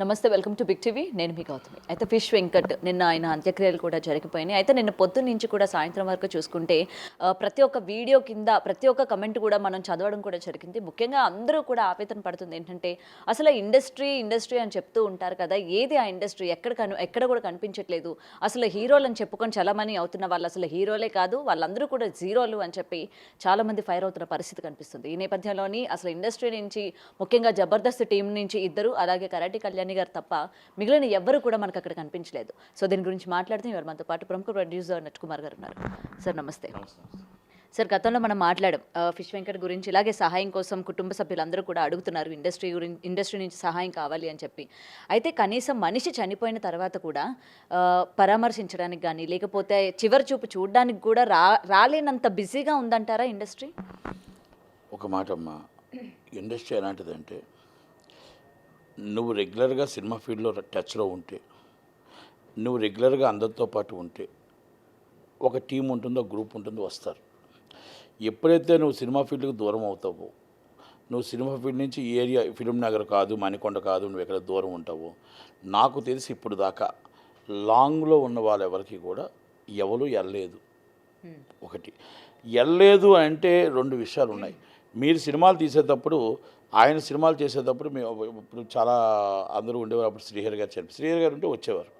నమస్తే, welcome to big TV. నేను మీ గౌతమి. అయితే ఫిష్ వెంకట్ నిన్న ఆయన అంత్యక్రియలు కూడా జరిగిపోయినాయి. అయితే నిన్న పొద్దున్న నుంచి కూడా సాయంత్రం వరకు చూసుకుంటే ప్రతి ఒక్క వీడియో కింద ప్రతి ఒక్క కమెంట్ కూడా మనం చదవడం కూడా జరిగింది. ముఖ్యంగా అందరూ కూడా ఆవేదన పడుతుంది ఏంటంటే అసలు ఇండస్ట్రీ అని చెప్తూ ఉంటారు కదా, ఏది ఆ ఇండస్ట్రీ ఎక్కడ కూడా కనిపించట్లేదు. అసలు హీరోలు అని చెప్పుకొని చలామణి అవుతున్న వాళ్ళు అసలు హీరోలే కాదు, వాళ్ళందరూ కూడా జీరోలు అని చెప్పి చాలామంది ఫైర్ అవుతున్న పరిస్థితి కనిపిస్తుంది. ఈ నేపథ్యంలోని అసలు ఇండస్ట్రీ నుంచి ముఖ్యంగా జబర్దస్త్ టీం నుంచి ఇద్దరు, అలాగే కరాటి కళ్యాణి గారు తప్ప మిగిలిన ఎవ్వరు కూడా మనకు అక్కడ కనిపించలేదు. సో దీని గురించి మాట్లాడితే ఇవాళ మనతో పాటు ప్రముఖ ప్రొడ్యూసర్ నట్ కుమార్ గారు ఉన్నారు. సార్ నమస్తే. సార్, గతంలో మనం మాట్లాడాం ఫిష్ వెంకట్ గురించి. ఇలాగే సహాయం కోసం కుటుంబ సభ్యులందరూ కూడా అడుగుతున్నారు ఇండస్ట్రీ నుంచి సహాయం కావాలి అని చెప్పి. అయితే కనీసం మనిషి చనిపోయిన తర్వాత కూడా పరామర్శించడానికి కానీ లేకపోతే చివరి చూపు చూడడానికి కూడా రాలేనంత బిజీగా ఉందంటారా ఇండస్ట్రీ? ఒక మాట అమ్మా, ఇండస్ట్రీ ఎలాంటిదంటే నువ్వు రెగ్యులర్గా సినిమా ఫీల్డ్లో టచ్లో ఉంటే, నువ్వు రెగ్యులర్గా అందరితో పాటు ఉంటే ఒక టీం ఉంటుందో గ్రూప్ ఉంటుందో వస్తారు. ఎప్పుడైతే నువ్వు సినిమా ఫీల్డ్కి దూరం అవుతావో, నువ్వు సినిమా ఫీల్డ్ నుంచి ఈ ఏరియా ఫిలిం నగర్ కాదు, మణికొండ కాదు, నువ్వు ఎక్కడ దూరం ఉంటావో, నాకు తెలిసి ఇప్పుడు దాకా లాంగ్లో ఉన్న వాళ్ళు ఎవరికి కూడా ఎవరు వెళ్ళలేదు. ఒకటి వెళ్ళలేదు అంటే రెండు విషయాలు ఉన్నాయి. మీరు సినిమాలు తీసేటప్పుడు, ఆయన సినిమాలు చేసేటప్పుడు మేము ఇప్పుడు చాలా అందరూ ఉండేవారు. అప్పుడు శ్రీహరి గారు ఉంటే వచ్చేవారు,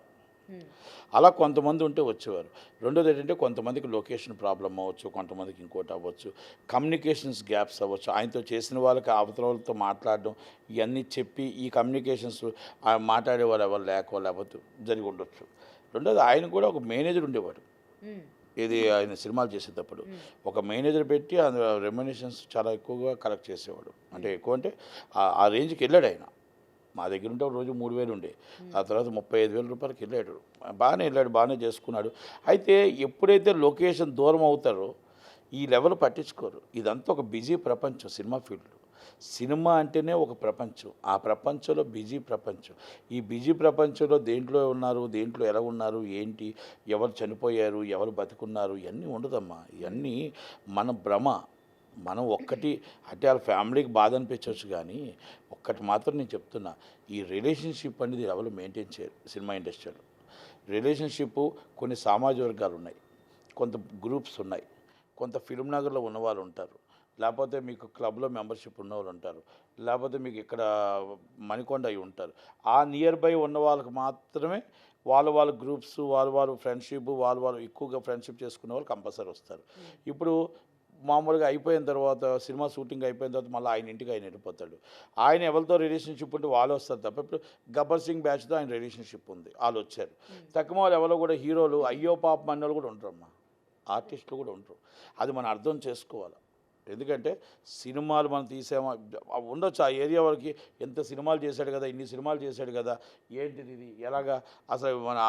అలా కొంతమంది ఉంటే వచ్చేవారు. రెండోది ఏంటంటే కొంతమందికి లొకేషన్ ప్రాబ్లం అవ్వచ్చు, కొంతమందికి ఇంకోటి అవ్వచ్చు, కమ్యూనికేషన్స్ గ్యాప్స్ అవ్వచ్చు. ఆయనతో చేసిన వాళ్ళకి అవతల వాళ్ళతో మాట్లాడడం ఇవన్నీ చెప్పి ఈ కమ్యూనికేషన్స్ మాట్లాడే వాళ్ళు ఎవరు లేకపోతే జరిగి ఉండొచ్చు. రెండోది ఆయన కూడా ఒక మేనేజర్ ఉండేవాడు. ఇది ఆయన సినిమాలు చేసేటప్పుడు ఒక మేనేజర్ పెట్టి రెమ్యునరేషన్స్ చాలా ఎక్కువగా కలెక్ట్ చేసేవాడు. అంటే ఎక్కువ అంటే ఆ రేంజ్కి వెళ్ళాడు ఆయన. మా దగ్గర ఉంటే రోజు 3,000 ఉండే, ఆ తర్వాత 35,000 రూపాయలకి వెళ్ళాడు. బాగానే చేసుకున్నాడు. అయితే ఎప్పుడైతే లొకేషన్ దూరం అవుతారో ఈ లెవెల్ పట్టించుకోరు. ఇదంతా ఒక బిజీ ప్రపంచం సినిమా ఫీల్డ్. సినిమా అంటేనే ఒక ప్రపంచం. ఆ ప్రపంచంలో బిజీ ప్రపంచం. ఈ బిజీ ప్రపంచంలో దేంట్లో ఉన్నారు, దేంట్లో ఎలా ఉన్నారు, ఏంటి, ఎవరు చనిపోయారు, ఎవరు బతుకున్నారు, ఇవన్నీ ఉండదమ్మా. ఇవన్నీ మన భ్రమ. మనం ఒక్కటి అంటే వాళ్ళ ఫ్యామిలీకి బాధ అనిపించవచ్చు, కానీ ఒక్కటి మాత్రం నేను చెప్తున్నా, ఈ రిలేషన్షిప్ అనేది ఎవరు మెయింటైన్ చేయరు సినిమా ఇండస్ట్రీలో. రిలేషన్షిప్ కొన్ని సామాజిక వర్గాలు ఉన్నాయి, కొంత గ్రూప్స్ ఉన్నాయి, కొంత ఫిల్మ్ నగర్లో ఉన్నవాళ్ళు ఉంటారు, లేకపోతే మీకు క్లబ్లో మెంబర్షిప్ ఉన్నవాళ్ళు ఉంటారు, లేకపోతే మీకు ఇక్కడ మణికొండ అయి ఉంటారు. ఆ నియర్ బై ఉన్న వాళ్ళకి మాత్రమే వాళ్ళ గ్రూప్స్, వాళ్ళ ఫ్రెండ్షిప్, వాళ్ళు ఎక్కువగా ఫ్రెండ్షిప్ చేసుకునే వాళ్ళు కంపల్సరీ వస్తారు. ఇప్పుడు మామూలుగా అయిపోయిన తర్వాత సినిమా షూటింగ్ అయిపోయిన తర్వాత మళ్ళీ ఆయన ఇంటికి ఆయన వెళ్ళిపోతాడు. ఆయన ఎవరితో రిలేషన్షిప్ ఉంటే వాళ్ళు వస్తారు తప్ప, ఇప్పుడు గబ్బర్ సింగ్ బ్యాచ్తో ఆయన రిలేషన్షిప్ ఉంది, వాళ్ళు వచ్చారు. తక్కువ వాళ్ళు ఎవరో కూడా హీరోలు అయ్యో పాపం అన్న వాళ్ళు కూడా ఉంటారమ్మా, ఆర్టిస్టులు కూడా ఉంటారు. అది మనం అర్థం చేసుకోవాలి. ఎందుకంటే సినిమాలు మనం తీసామా ఉండొచ్చు, ఆ ఏరియా వరకు ఎంత సినిమాలు చేశాడు కదా, ఇన్ని సినిమాలు చేశాడు కదా, ఏంటిది ఇది ఎలాగా, అసలు మన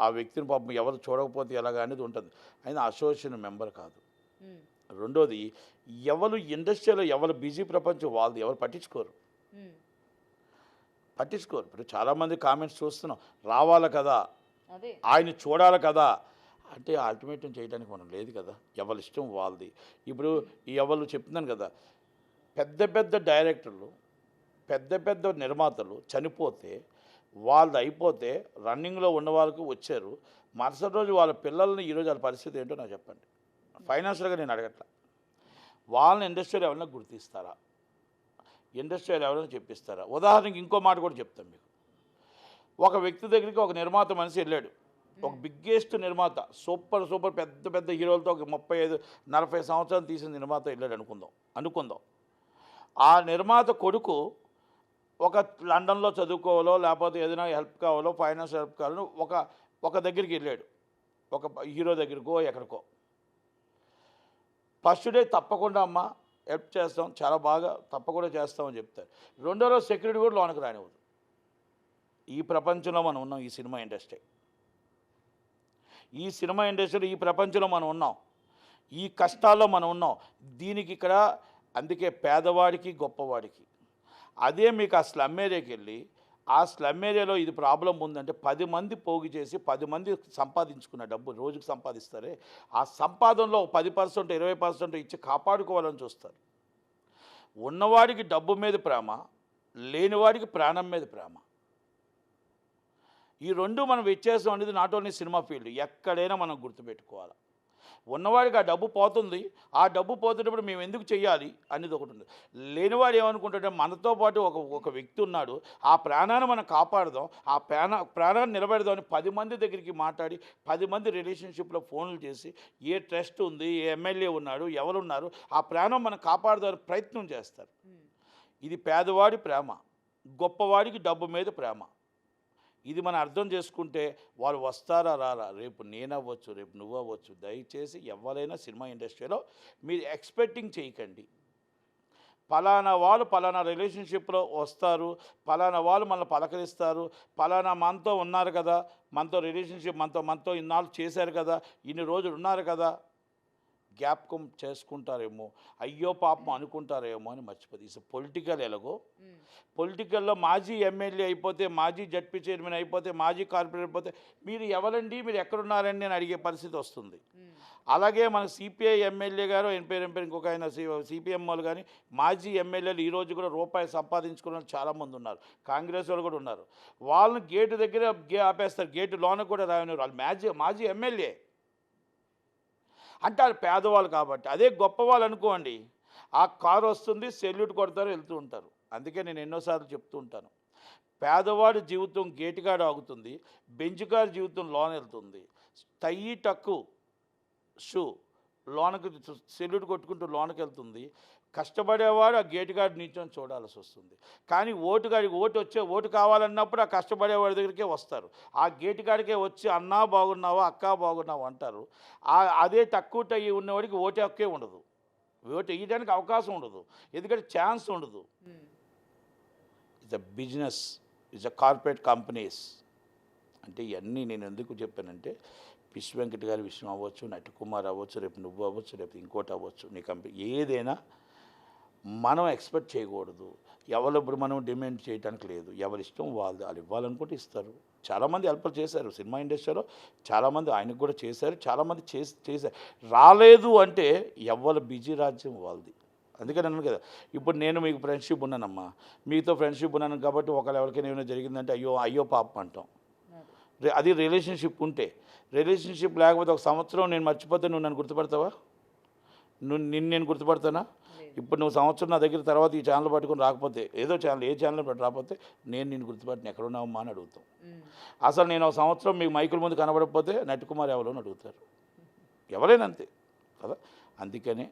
ఆ వ్యక్తిని పాపం ఎవరు చూడకపోతే ఎలాగా అనేది ఉంటుంది. ఆయన అసోసియేషన్ మెంబర్ కాదు. రెండోది, ఎవరు ఇండస్ట్రీలో ఎవరు బిజీ ప్రపంచం వాళ్ళది, ఎవరు పట్టించుకోరు. ఇప్పుడు చాలామంది కామెంట్స్ చూస్తున్నాం, రావాలి కదా, ఆయన చూడాలి కదా అంటే అల్టిమేటం చేయడానికి మనం లేదు కదా, ఎవరి ఇష్టం వాళ్ళది. ఇప్పుడు ఎవరు చెప్తున్నాను కదా, పెద్ద డైరెక్టర్లు, పెద్ద నిర్మాతలు చనిపోతే వాళ్ళది అయిపోతే రన్నింగ్లో ఉన్న వాళ్ళకు వచ్చారు, మరుసటి రోజు వాళ్ళ పిల్లల్ని ఈరోజు వాళ్ళ పరిస్థితి ఏంటో నాకు చెప్పండి. ఫైనాన్షియల్గా నేను అడగట్లా, వాళ్ళని ఇండస్ట్రీలో ఎవరైనా గుర్తిస్తారా, ఇండస్ట్రీలో ఎవరైనా చెప్పిస్తారా? ఉదాహరణకి ఇంకో మాట కూడా చెప్తాను మీకు. ఒక వ్యక్తి దగ్గరికి ఒక నిర్మాత మనిషి వెళ్ళాడు, ఒక బిగ్గెస్ట్ నిర్మాత, సూపర్ పెద్ద హీరోలతో ఒక 35-40 సంవత్సరాలు తీసిన నిర్మాత వెళ్ళాడు అనుకుందాం. ఆ నిర్మాత కొడుకు ఒక లండన్లో చదువుకోవాలో లేకపోతే ఏదైనా హెల్ప్ కావాలో, ఫైనాన్స్ హెల్ప్ కావాలో ఒక దగ్గరికి వెళ్ళాడు, ఒక హీరో దగ్గరికో ఎక్కడికో. ఫస్ట్ డే తప్పకుండా అమ్మ హెల్ప్ చేస్తాం, చాలా బాగా తప్పకుండా చేస్తామని చెప్తారు. రెండో రోజు సెక్యూరిటీ కూడా లోనికి రానివ్వదు. ఈ ప్రపంచంలో మనం ఉన్నాం, ఈ సినిమా ఇండస్ట్రీలో ఈ ప్రపంచంలో మనం ఉన్నాం, ఈ కష్టాల్లో మనం ఉన్నాం. దీనికి ఇక్కడ అందుకే పేదవాడికి గొప్పవాడికి. అదే మీకు ఆ స్లమ్ ఏరియాకి వెళ్ళి, ఆ స్లమ్ ఏరియాలో ఇది ప్రాబ్లం ఉందంటే 10 మంది పోగు చేసి 10 మంది సంపాదించుకున్న డబ్బు రోజుకు సంపాదిస్తారే, ఆ సంపాదనలో 10% 20% ఇచ్చి కాపాడుకోవాలని చూస్తారు. ఉన్నవాడికి డబ్బు మీద ప్రేమ, లేనివాడికి ప్రాణం మీద ప్రేమ. ఈ రెండు మనం వ్యత్యాసం అనేది నాట్ ఓన్లీ సినిమా ఫీల్డ్, ఎక్కడైనా మనం గుర్తుపెట్టుకోవాలి. ఉన్నవాడికి ఆ డబ్బు పోతుంది, ఆ డబ్బు పోతున్నప్పుడు మేము ఎందుకు చెయ్యాలి అనేది ఒకటి ఉంది. లేనివాడు ఏమనుకుంటాడంటే మనతో పాటు ఒక వ్యక్తి ఉన్నాడు, ఆ ప్రాణాన్ని మనం కాపాడదాం, ఆ ప్రాణాన్ని నిలబెడదాం అని 10 మంది దగ్గరికి మాట్లాడి 10 మంది రిలేషన్షిప్లో ఫోన్లు చేసి ఏ ట్రస్ట్ ఉంది, ఏ ఎమ్మెల్యే ఉన్నాడు, ఎవరున్నారు, ఆ ప్రాణం మనం కాపాడదామని ప్రయత్నం చేస్తారు. ఇది పేదవాడి ప్రేమ, గొప్పవాడికి డబ్బు మీద ప్రేమ. ఇది మనం అర్థం చేసుకుంటే వాళ్ళు వస్తారా రారా, రేపు నేనవ్వచ్చు, రేపు నువ్వు అవ్వచ్చు. దయచేసి ఎవరైనా సినిమా ఇండస్ట్రీలో మీరు ఎక్స్పెక్టింగ్ చేయకండి పలానా వాళ్ళు పలానా రిలేషన్షిప్లో వస్తారు, పలానా వాళ్ళు మనల్ని పలకరిస్తారు, పలానా మనతో ఉన్నారు కదా, మనతో రిలేషన్షిప్ మనతో ఇన్నాళ్ళు చేశారు కదా, ఇన్ని రోజులు ఉన్నారు కదా, జ్ఞాపకం చేసుకుంటారేమో, అయ్యో పాపం అనుకుంటారేమో అని మర్చిపోతుంది. ఇట్స్ పొలిటికల్ ఎలాగో పొలిటికల్లో మాజీ ఎమ్మెల్యే అయిపోతే, మాజీ జడ్పీ చైర్మన్ అయిపోతే, మాజీ కార్పొరేటర్ అయిపోతే మీరు ఎవరండి, మీరు ఎక్కడున్నారండి అని అడిగే పరిస్థితి వస్తుంది. అలాగే మన సిపిఐ ఎమ్మెల్యే గారు ఎంపీ ఇంకొక ఆయన సిపిఎం వాళ్ళు కానీ మాజీ ఎమ్మెల్యేలు ఈరోజు కూడా రూపాయి సంపాదించుకున్న వాళ్ళు చాలామంది ఉన్నారు. కాంగ్రెస్ వాళ్ళు కూడా ఉన్నారు. వాళ్ళని గేటు దగ్గర ఆపేస్తారు, గేటు లోన కూడా రాయనివ్వరు. వాళ్ళు మాజీ ఎమ్మెల్యే అంటే వాళ్ళు పేదవాళ్ళు కాబట్టి. అదే గొప్పవాళ్ళు అనుకోండి, ఆ కారు వస్తుంది, సెల్యూట్ కొడతారు, వెళ్తూ ఉంటారు. అందుకే నేను ఎన్నోసార్లు చెప్తూ ఉంటాను, పేదవాడి జీవితం గేటుగాడ ఆగుతుంది, బెంచ్ కారు జీవితం లోన వెళ్తుంది. టయ్యి టక్కు షూ లోనకి సెల్యూట్ కొట్టుకుంటూ లోనకి వెళ్తుంది. కష్టపడేవాడు ఆ గేటుగాడి నిల్చొని చూడాల్సి వస్తుంది. కానీ ఓటు కావాలన్నప్పుడు ఆ కష్టపడేవాడి దగ్గరికే వస్తారు. ఆ గేటుగాడికే వచ్చి అన్నా బాగున్నావా, అక్కా బాగున్నావా అంటారు. అదే తక్కువ టై ఉన్నవాడికి ఓటు హక్కే ఉండదు, ఓటు వేయడానికి అవకాశం ఉండదు, ఎందుకంటే ఛాన్స్ ఉండదు. It's a business, it's a corporate companies. అంటే ఇవన్నీ నేను ఎందుకు చెప్పానంటే, పిష్ వెంకట్ గారి విషయం అవ్వచ్చు, నటికుమార్ అవ్వచ్చు, రేపు నువ్వు అవ్వచ్చు, రేపు ఇంకోటి అవ్వచ్చు, నీ కంపెనీ ఏదైనా మనం ఎక్స్పెక్ట్ చేయకూడదు. ఇప్పుడు మనం డిమాండ్ చేయడానికి లేదు. ఎవరి ఇష్టం వాళ్ళు ఇవ్వాలనుకుంటే ఇస్తారు. చాలామంది హెల్ప్ చేశారు సినిమా ఇండస్ట్రీలో, చాలామంది ఆయనకు కూడా చేశారు, చాలామంది చేశారు. రాలేదు అంటే ఎవరి బిజీ రాజ్యం వాళ్ళది. అందుకని అన్నాను కదా, ఇప్పుడు నేను మీకు ఫ్రెండ్షిప్ ఉన్నానమ్మా, మీతో ఫ్రెండ్షిప్ ఉన్నాను కాబట్టి ఒకవేళ ఎవరికైనా ఏమైనా జరిగిందంటే అయ్యో పాపం అంటాం. అది రిలేషన్షిప్ ఉంటే. రిలేషన్షిప్ లేకపోతే ఒక సంవత్సరం నేను మర్చిపోతే నువ్వు నన్ను గుర్తుపడతావా? నేను గుర్తుపడతానా? ఇప్పుడు నువ్వు సంవత్సరం నా దగ్గర తర్వాత ఈ ఛానల్ పట్టుకుని రాకపోతే, ఏ ఛానల్ పట్టి రాకపోతే నేను నిన్ను గుర్తుపట్టిన ఎక్కడున్నావమ్మా అని అడుగుతాం. అసలు నేను ఒక సంవత్సరం మీకు మైకుల ముందు కనబడకపోతే నటికుమార్ ఎవరో అని అడుగుతారు. ఎవరైనా అంతే కదా. అందుకనే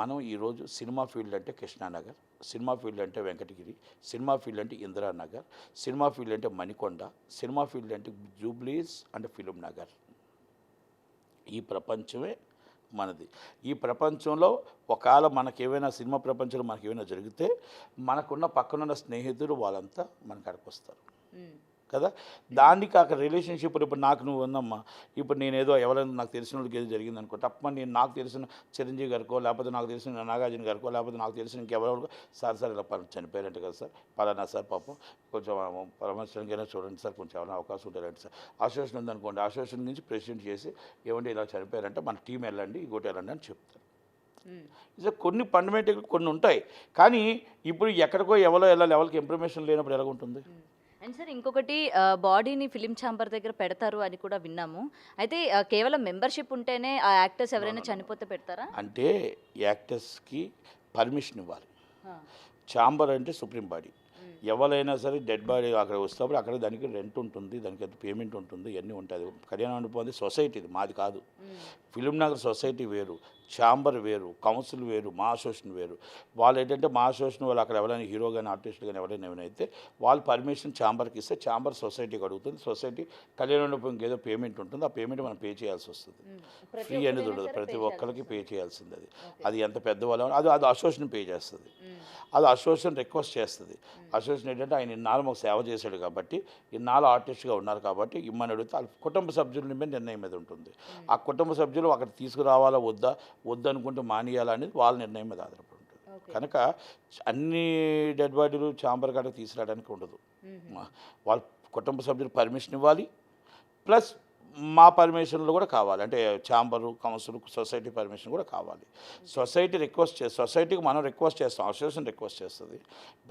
మనం ఈరోజు సినిమా ఫీల్డ్ అంటే కృష్ణానగర్, సినిమా ఫీల్డ్ అంటే వెంకటగిరి, సినిమా ఫీల్డ్ అంటే ఇందిరానగర్, సినిమా ఫీల్డ్ అంటే మణికొండ, సినిమా ఫీల్డ్ అంటే జూబ్లీస్ అంటే ఫిలిం నగర్. ఈ ప్రపంచమే మనది. ఈ ప్రపంచంలో ఒకవేళ మనకేమైనా సినిమా ప్రపంచంలో మనకేమైనా జరిగితే మనకున్న పక్కనున్న స్నేహితులు వాళ్ళంతా మన కాడికి వస్తారు కదా. దానికి అక్కడ రిలేషన్షిప్ ఇప్పుడు నాకు నువ్వు ఉందమ్మా, ఇప్పుడు నేను ఏదో ఎవరైనా నాకు తెలిసిన వాళ్ళకి ఏదో జరిగింది అనుకో, తప్ప నేను నాకు తెలిసిన చిరంజీవి గారికో, లేకపోతే నాకు తెలిసిన నాగార్జున గారికో, లేకపోతే నాకు తెలిసిన ఇంకెవరో సార్ ఇలా చనిపోయారంట కదా సార్, పలానా సార్ పాపం కొంచెం పరామర్శనకైనా చూడండి సార్, కొంచెం ఏమైనా అవకాశం ఉండాలంటే సార్, అసోసియేషన్ ఉందనుకోండి, అసోసియేషన్ నుంచి ప్రెసిడెంట్ చేసి ఏమంటే ఇలా చనిపోయారంటే మన టీం వెళ్ళండి, ఇంకోటి వెళ్ళండి అని చెప్తారు. ఇది కొన్ని ఫండమెంటల్ కొన్ని ఉంటాయి. కానీ ఇప్పుడు ఎక్కడికో ఎవరో వెళ్ళాలి, ఎవరికి ఇన్ఫర్మేషన్ లేనప్పుడు ఎలాగుంటుంది. అండ్ సార్ ఇంకొకటి, బాడీని ఫిలిం ఛాంబర్ దగ్గర పెడతారు అని కూడా విన్నాము. అయితే కేవలం మెంబర్షిప్ ఉంటేనే ఆ యాక్టర్స్ ఎవరైనా చనిపోతే పెడతారా? అంటే యాక్టర్స్కి పర్మిషన్ ఇవ్వాలి. ఛాంబర్ అంటే సుప్రీం బాడీ. ఎవరైనా సరే డెడ్ బాడీ అక్కడ వస్తేప్పుడు అక్కడ దానికి రెంట్ ఉంటుంది, దానికి ఎంత పేమెంట్ ఉంటుంది, ఇవన్నీ ఉంటుంది. కళ్యాణ మండపం సొసైటీది, మాది కాదు. ఫిలిం నగర్ సొసైటీ వేరు, ఛాంబర్ వేరు, కౌన్సిల్ వేరు, మా అసోసియేషన్ వేరు. వాళ్ళు ఏంటంటే మా అసోసియేషన్ వాళ్ళు అక్కడ ఎవరైనా హీరో కానీ ఆర్టిస్ట్ కానీ ఎవరైనా ఏమైనా వాళ్ళు పర్మిషన్ ఛాంబర్కి ఇస్తే ఛాంబర్ సొసైటీకి అడుగుతుంది. సొసైటీ కళ్యాణ మండపంకి ఏదో పేమెంట్ ఉంటుంది, ఆ పేమెంట్ మనం పే చేయాల్సి వస్తుంది. ఫ్రీ అనేది ఉండదు, ప్రతి ఒక్కరికి పే చేయాల్సింది. అది ఎంత పెద్దవాళ్ళు అది అసోసియేషన్ పే చేస్తుంది. అది అసోసియేషన్ రిక్వెస్ట్ చేస్తుంది. అసోసియేషన్ ఏంటంటే ఆయన ఇన్నాళ్ళు మాకు సేవ చేశాడు కాబట్టి, ఇన్నాళ్ళు ఆర్టిస్ట్గా ఉన్నారు కాబట్టి ఇమ్మని అడిగితే వాళ్ళ కుటుంబ సభ్యుల మీద నిర్ణయం మీద ఉంటుంది. ఆ కుటుంబ సభ్యులు అక్కడ తీసుకురావాలా వద్దనుకుంటే మానేయాలా అనేది వాళ్ళ నిర్ణయం మీద ఆధారపడి ఉంటుంది. కనుక అన్ని డెడ్ బాడీలు ఛాంబర్ కాడకు తీసుకురావడానికి ఉండదు. వాళ్ళ కుటుంబ సభ్యులు పర్మిషన్ ఇవ్వాలి, ప్లస్ మా పర్మిషన్లు కూడా కావాలి, అంటే ఛాంబరు కౌన్సిల్ సొసైటీ పర్మిషన్ కూడా కావాలి. సొసైటీకి మనం రిక్వెస్ట్ చేస్తాం, అసోసియేషన్ రిక్వెస్ట్ చేస్తుంది,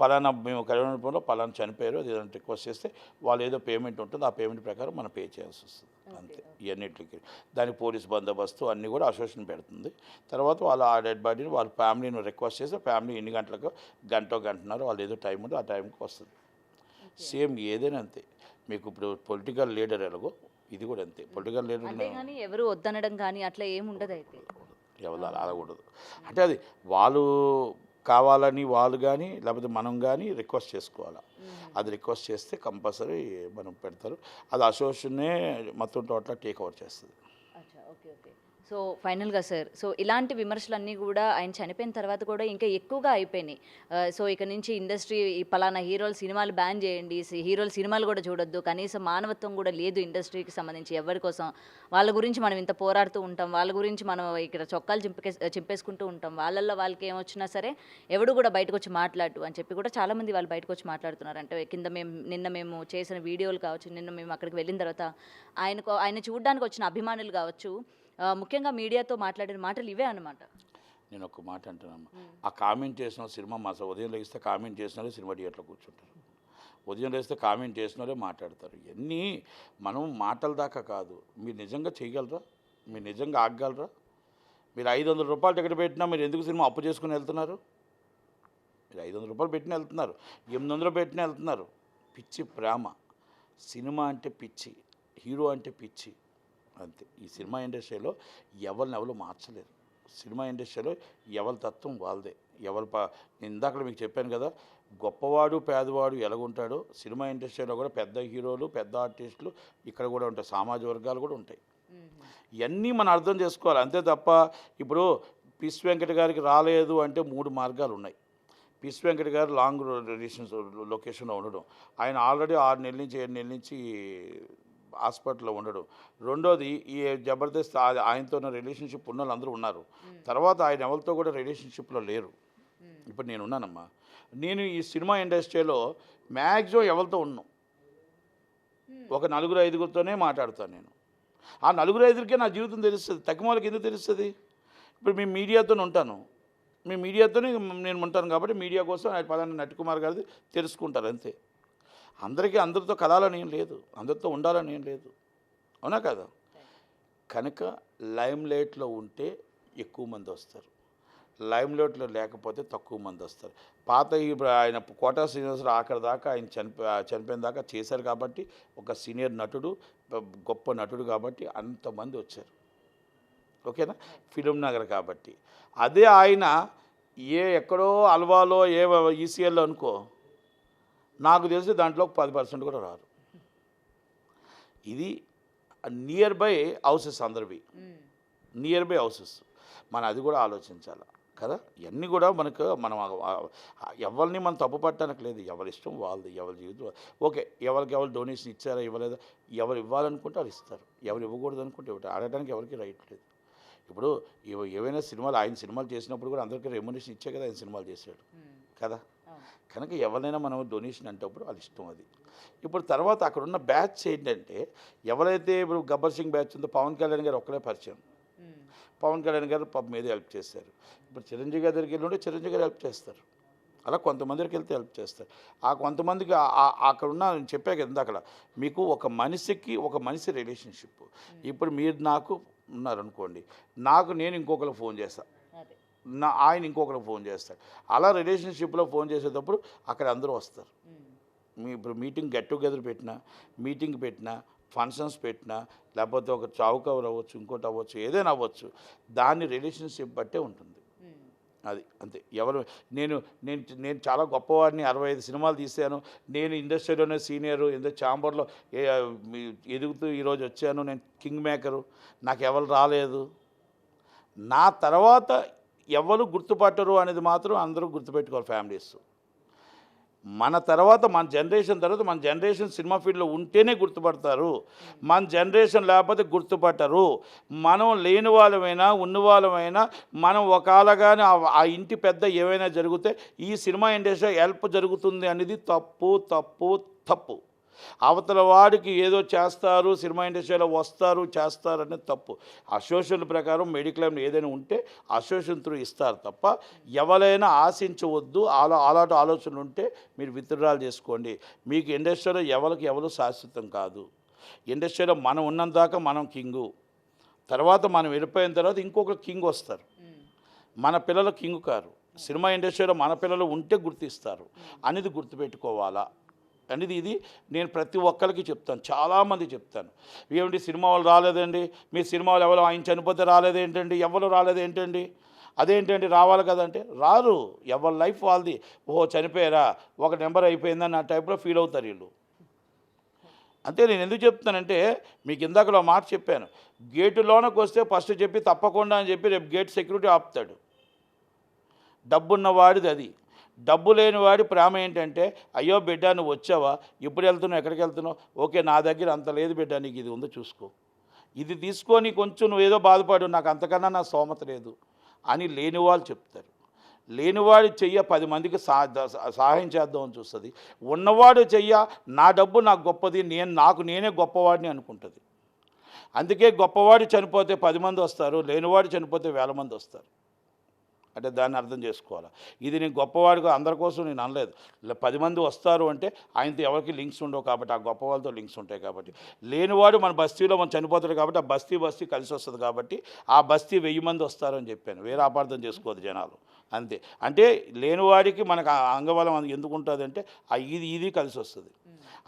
పలానా మేము కళ్యాణంలో పలానా చనిపోయారు అది ఏదైనా రిక్వెస్ట్ చేస్తే వాళ్ళు ఏదో పేమెంట్ ఉంటుంది, ఆ పేమెంట్ ప్రకారం మనం పే చేయాల్సి వస్తుంది అంతే. ఇవన్నిటికి దానికి పోలీస్ బందోబస్తు అన్నీ కూడా అసోసియేషన్ పెడుతుంది. తర్వాత వాళ్ళు ఆ డెడ్ బాడీని వాళ్ళ ఫ్యామిలీని రిక్వెస్ట్ చేస్తే ఫ్యామిలీ ఎన్ని గంటలకు గంటన్నర వాళ్ళు ఏదో టైం ఉంటే ఆ టైంకి వస్తుంది. సేమ్ ఏదైనా అంతే. మీకు ఇప్పుడు పొలిటికల్ లీడర్ ఎలాగో ఇది కూడా అంతే. పొలిటికల్ లీడర్ అంతేగాని ఎవరు వద్దనడం కానీ అట్లా ఏముండదు అయితే ఎవరు అలాగూడదు. అంటే అది వాళ్ళు కావాలని వాళ్ళు కానీ లేకపోతే మనం కానీ రిక్వెస్ట్ చేసుకోవాలి. అది రిక్వెస్ట్ చేస్తే కంపల్సరీ మనం పెడతారు. అది అసోసియేషన్నే మొత్తం టోటల్ టేక్ ఓవర్ చేస్తుంది. అచ్చా, ఓకే ఓకే. సో ఫైనల్గా సార్, సో ఇలాంటి విమర్శలన్నీ కూడా ఆయన చనిపోయిన తర్వాత కూడా ఇంకా ఎక్కువగా అయిపోయినాయి. సో ఇక నుంచి ఇండస్ట్రీ పలానా హీరోలు సినిమాలు బ్యాన్ చేయండి, హీరోలు సినిమాలు కూడా చూడొద్దు, కనీసం మానవత్వం కూడా లేదు ఇండస్ట్రీకి సంబంధించి ఎవరి కోసం. వాళ్ళ గురించి మనం ఇంత పోరాడుతూ ఉంటాం, వాళ్ళ గురించి మనం ఇక్కడ చొక్కాలు చింపేసుకుంటూ ఉంటాం, వాళ్ళల్లో వాళ్ళకి ఏమొచ్చినా సరే ఎవడు కూడా బయటకు వచ్చి మాట్లాడు అని చెప్పి కూడా చాలామంది వాళ్ళు బయటకు వచ్చి మాట్లాడుతున్నారు. అంటే నిన్న మేము చేసిన వీడియోలు కావచ్చు, నిన్న మేము అక్కడికి వెళ్ళిన తర్వాత ఆయన చూడడానికి వచ్చిన అభిమానులు కావచ్చు, ముఖ్యంగా మీడియాతో మాట్లాడిన మాటలు ఇవే అన్నమాట. నేను ఒక మాట అంటున్నాను, ఆ కామెంట్ చేసిన సినిమా ఉదయం లేస్తే కామెంట్ చేసిన సినిమా థియేటర్లో కూర్చుంటారు, ఉదయం లేస్తే కామెంట్ చేసిన మాట్లాడతారు. ఇవన్నీ మనం మాటల దాకా కాదు. మీరు నిజంగా చేయగలరా? మీరు నిజంగా ఆగగలరా? మీరు 500 రూపాయలు టికెట్ పెట్టినా మీరు ఎందుకు సినిమా అప్పు చేసుకుని వెళ్తున్నారు? మీరు 500 రూపాయలు పెట్టిన వెళ్తున్నారు, 800 పెట్టిన వెళ్తున్నారు. పిచ్చి ప్రేమ. సినిమా అంటే పిచ్చి, హీరో అంటే పిచ్చి అంతే. ఈ సినిమా ఇండస్ట్రీలో ఎవరు మార్చలేరు. సినిమా ఇండస్ట్రీలో ఎవరి తత్వం వాళ్ళదే. నేను ఇందాక మీకు చెప్పాను కదా, గొప్పవాడు పేదవాడు ఎలాగుంటాడో సినిమా ఇండస్ట్రీలో కూడా పెద్ద హీరోలు పెద్ద ఆర్టిస్టులు ఇక్కడ కూడా ఉంటాయి, సామాజిక వర్గాలు కూడా ఉంటాయి. ఇవన్నీ మనం అర్థం చేసుకోవాలి అంతే తప్ప ఇప్పుడు పిస్ వెంకట గారికి రాలేదు అంటే 3 మార్గాలు ఉన్నాయి. పిస్ వెంకట గారు లాంగ్ లొకేషన్లో ఉండడం, ఆయన ఆల్రెడీ 6 నెలల నుంచి 7 నెలల నుంచి హాస్పిటల్లో ఉండడం. రెండోది ఈ జబర్దస్త్ ఆయనతో రిలేషన్షిప్ ఉన్న వాళ్ళందరూ ఉన్నారు. తర్వాత ఆయన ఎవరితో కూడా రిలేషన్షిప్లో లేరు. ఇప్పుడు నేను ఉన్నానమ్మా, నేను ఈ సినిమా ఇండస్ట్రీలో మ్యాక్సిమం ఎవరితో ఉన్నాను, ఒక 4-5తోనే మాట్లాడతాను నేను. ఆ 4-5కే నా జీవితం తెలుస్తుంది, తక్కువ వాళ్ళకి ఎందుకు తెలుస్తుంది? ఇప్పుడు మేము మీడియాతో ఉంటాను, మీ మీడియాతోనే నేను ఉంటాను కాబట్టి మీడియా కోసం పలానా నటికుమార్ గారిది తెలుసుకుంటారు అంతే. అందరితో కలాలని ఏం లేదు, అందరితో ఉండాలని ఏం లేదు, అవునా కదా? కనుక లైమ్ లైట్లో ఉంటే ఎక్కువ మంది వస్తారు, లైమ్ లైట్లో లేకపోతే తక్కువ మంది వస్తారు. ఇప్పుడు ఆయన కోటా శ్రీనివాసరావు ఆఖరి దాకా ఆయన చనిపోయిన దాకా చేశారు కాబట్టి, ఒక సీనియర్ నటుడు గొప్ప నటుడు కాబట్టి అంతమంది వచ్చారు, ఓకేనా? ఫిలిం నగర్ కాబట్టి. అదే ఆయన ఎక్కడో అల్వాలో ఈసీఎల్లో అనుకో, నాకు తెలిసి దాంట్లో 10% కూడా రారు. ఇది నియర్ బై హౌసెస్, అందరివి నియర్ బై హౌసెస్. మనం అది కూడా ఆలోచించాలి కదా. ఇవన్నీ కూడా మనం ఎవరిని మనం తప్పు పట్టడానికి లేదు, ఎవరి ఇష్టం వాళ్ళది, ఎవరి జీవితం. ఓకే, ఎవరు డొనేషన్ ఇచ్చారా ఇవ్వలేదా, ఎవరు ఇవ్వాలనుకుంటే వాళ్ళు ఇస్తారు, ఎవరు ఇవ్వకూడదు అనుకుంటే ఇవ్వటం, అడగడానికి ఎవరికి రైట్ లేదు. ఇప్పుడు ఏవైనా సినిమాలు ఆయన సినిమాలు చేసినప్పుడు కూడా అందరికీ రెమ్యునరేషన్ ఇచ్చే కదా ఆయన సినిమాలు చేశాడు కదా. కనుక ఎవరైనా మనం డొనేషన్ అంటేప్పుడు వాళ్ళ ఇష్టం అది. ఇప్పుడు తర్వాత అక్కడ ఉన్న బ్యాచ్ ఏంటంటే, ఎవరైతే ఇప్పుడు గబ్బర్ సింగ్ బ్యాచ్ ఉందో పవన్ కళ్యాణ్ గారు ఒక్కడే పరిచయం. పవన్ కళ్యాణ్ గారు పాపం మీద హెల్ప్ చేశారు. ఇప్పుడు చిరంజీవి గారి దగ్గరికి వెళ్ళి ఉంటే చిరంజీవి గారు హెల్ప్ చేస్తారు, అలా కొంతమంది దగ్గరికి వెళ్తే హెల్ప్ చేస్తారు. ఆ కొంతమందికి అక్కడ ఉన్న నేను చెప్పా కదా అక్కడ, మీకు ఒక మనిషి రిలేషన్షిప్. ఇప్పుడు మీరు నాకు ఉన్నారనుకోండి, నేను ఇంకొకరికి ఫోన్ చేస్తాను, ఆయన ఇంకొకరికి ఫోన్ చేస్తాడు, అలా రిలేషన్షిప్లో ఫోన్ చేసేటప్పుడు అక్కడ అందరూ వస్తారు. ఇప్పుడు మీటింగ్ గెట్ టుగెదర్ పెట్టినా, మీటింగ్ పెట్టినా, ఫంక్షన్స్ పెట్టినా, లేకపోతే ఒక చావు కవర్ అవ్వచ్చు, ఇంకోటి అవ్వచ్చు, ఏదైనా అవ్వచ్చు, దాన్ని రిలేషన్షిప్ బట్టే ఉంటుంది. అది అంతే. నేను చాలా గొప్పవాడిని, 65 సినిమాలు తీశాను, నేను ఇండస్ట్రీలోనే సీనియరు, ఛాంబర్లో ఎదుగుతూ ఈరోజు వచ్చాను, నేను కింగ్ మేకరు, నాకు ఎవరు రాలేదు, నా తర్వాత ఎవరు గుర్తుపట్టరు అనేది మాత్రం అందరూ గుర్తుపెట్టుకోవాలి ఫ్యామిలీస్. మన జనరేషన్ సినిమా ఫీల్డ్లో ఉంటేనే గుర్తుపడతారు, మన జనరేషన్ లేకపోతే గుర్తుపట్టరు. మనం లేని వాళ్ళమైనా ఉన్న వాళ్ళమైనా మనం ఒకలాగానే ఆ ఇంటి పెద్ద ఏమైనా జరిగితే ఈ సినిమా ఇండస్ట్రీ హెల్ప్ జరుగుతుంది అనేది తప్పు. అవతల వాడికి ఏదో చేస్తారు, సినిమా ఇండస్ట్రీలో వస్తారు చేస్తారు అనేది తప్పు. అసోసియేషన్ ప్రకారం మెడిక్లెయిమ్ ఏదైనా ఉంటే అసోసియేషన్ త్రూ ఇస్తారు తప్ప ఎవరైనా ఆశించవద్దు. అలాంటి ఆలోచనలు ఉంటే మీరు విత్డ్రాల్ చేసుకోండి. మీకు ఇండస్ట్రీలో ఎవరు శాశ్వతం కాదు. ఇండస్ట్రీలో మనం ఉన్నంత దాకా మనం కింగు, తర్వాత మనం వెళ్ళిపోయిన తర్వాత ఇంకొక కింగ్ వస్తారు. మన పిల్లలు కింగ్ కారు. సినిమా ఇండస్ట్రీలో మన పిల్లలు ఉంటే గుర్తిస్తారు అనేది గుర్తుపెట్టుకోవాలా అనేది ఇది నేను ప్రతి ఒక్కరికి చెప్తాను. చాలామంది చెప్తాను, ఏమిటి సినిమా వాళ్ళు రాలేదండి, మీ సినిమా వాళ్ళు ఎవరు ఆయన చనిపోతే రాలేదేంటండి, ఎవరు రాలేదేంటండి, అదేంటండి రావాలి కదంటే రారు. ఎవరి లైఫ్ వాళ్ళది. ఓహో చనిపోయారా, ఒక నెంబర్ అయిపోయిందని నా టైప్లో ఫీల్ అవుతారు వీళ్ళు. అంతే. నేను ఎందుకు చెప్తానంటే మీకు ఇందాకలో మాట చెప్పాను, గేటులోనకు వస్తే ఫస్ట్ చెప్పి తప్పకుండా అని చెప్పి రేపు గేట్ సెక్యూరిటీ ఆపుతాడు. డబ్బున్నవాడిది అది. డబ్బు లేనివాడి ప్రేమ ఏంటంటే, అయ్యో బిడ్డ నువ్వు వచ్చావా, ఇప్పుడు వెళ్తున్నావు, ఎక్కడికి వెళ్తున్నావు, ఓకే నా దగ్గర అంత లేదు బిడ్డ, నీకు ఇది ఉందో చూసుకో, ఇది తీసుకొని కొంచెం నువ్వు ఏదో బాధపడు, నాకు అంతకన్నా నా స్తోమత లేదు అని లేని వాళ్ళు చెప్తారు. లేనివాడు చెయ్య 10 మందికి సహాయం చేద్దామని చూస్తుంది. ఉన్నవాడు చెయ్య నా డబ్బు నాకు గొప్పది, నేనే గొప్పవాడిని అనుకుంటుంది. అందుకే గొప్పవాడు చనిపోతే 10 మంది వస్తారు, లేనివాడు చనిపోతే 1000 మంది వస్తారు. అంటే దాన్ని అర్థం చేసుకోవాలి. ఇది నేను గొప్పవాడిగా అందరి కోసం నేను అనలేదు. 10 మంది వస్తారు అంటే ఆయనతో ఎవరికి లింక్స్ ఉండవు కాబట్టి, ఆ గొప్ప వాళ్ళతో లింక్స్ ఉంటాయి కాబట్టి. లేనివాడు మన బస్తీలో మనం చనిపోతాడు కాబట్టి ఆ బస్తీ కలిసి వస్తుంది కాబట్టి ఆ బస్తీ 1000 మంది వస్తారని చెప్పాను. వేరే అపార్థం చేసుకోవద్దు జనాలు. అంతే. అంటే లేనివాడికి మనకు అంగబలం ఎందుకు ఉంటుంది అంటే ఇది కలిసి వస్తుంది.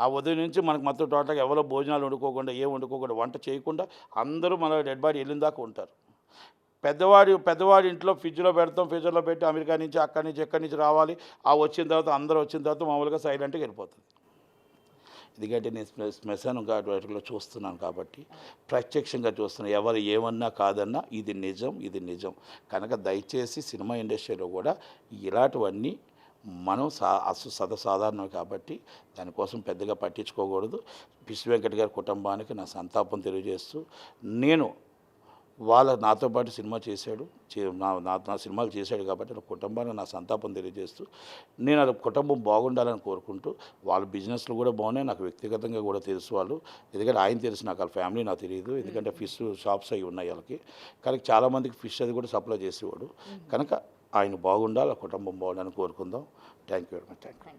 ఆ ఉదయం నుంచి మనకు మొత్తం టోటల్గా ఎవరో భోజనాలు వండుకోకుండా వండుకోకుండా వంట చేయకుండా అందరూ మన డెడ్ బాడీ వెళ్ళిన దాకా ఉంటారు. పెద్దవాడి ఇంట్లో ఫ్రిడ్జ్లో పెడతాం, ఫ్రిడ్జ్లో పెట్టి అమెరికా నుంచి ఎక్కడి నుంచి రావాలి, వచ్చిన తర్వాత అందరూ వచ్చిన తర్వాత మామూలుగా సైలెంట్గా వెళ్ళిపోతుంది. ఎందుకంటే నేను శ్మశానం వాటిలో చూస్తున్నాను కాబట్టి, ప్రత్యక్షంగా చూస్తున్నాను. ఎవరు ఏమన్నా కాదన్నా ఇది నిజం. కనుక దయచేసి సినిమా ఇండస్ట్రీలో కూడా ఇలాంటివన్నీ మనం సర్వసాధారణం కాబట్టి దానికోసం పెద్దగా పట్టించుకోకూడదు. పిసి వెంకట్ గారి కుటుంబానికి నా సంతాపం తెలియజేస్తూ, నేను నాతో పాటు సినిమా చేశాడు, నా సినిమాలు చేశాడు కాబట్టి నా కుటుంబానికి నా సంతాపం తెలియజేస్తూ, నేను అది కుటుంబం బాగుండాలని కోరుకుంటూ, వాళ్ళ బిజినెస్లు కూడా బాగున్నాయి, నాకు వ్యక్తిగతంగా కూడా తెలుసు వాళ్ళు. ఎందుకంటే ఆయన తెలుసు, నాకు వాళ్ళ ఫ్యామిలీ నాకు తెలియదు. ఎందుకంటే ఫిష్ షాప్స్ అవి ఉన్నాయి వాళ్ళకి. కానీ చాలామందికి ఫిష్ అది కూడా సప్లై చేసేవాడు. కనుక ఆయన బాగుండాలి, ఆ కుటుంబం బాగుండాలని కోరుకుందాం. Thank you very much. Thank you.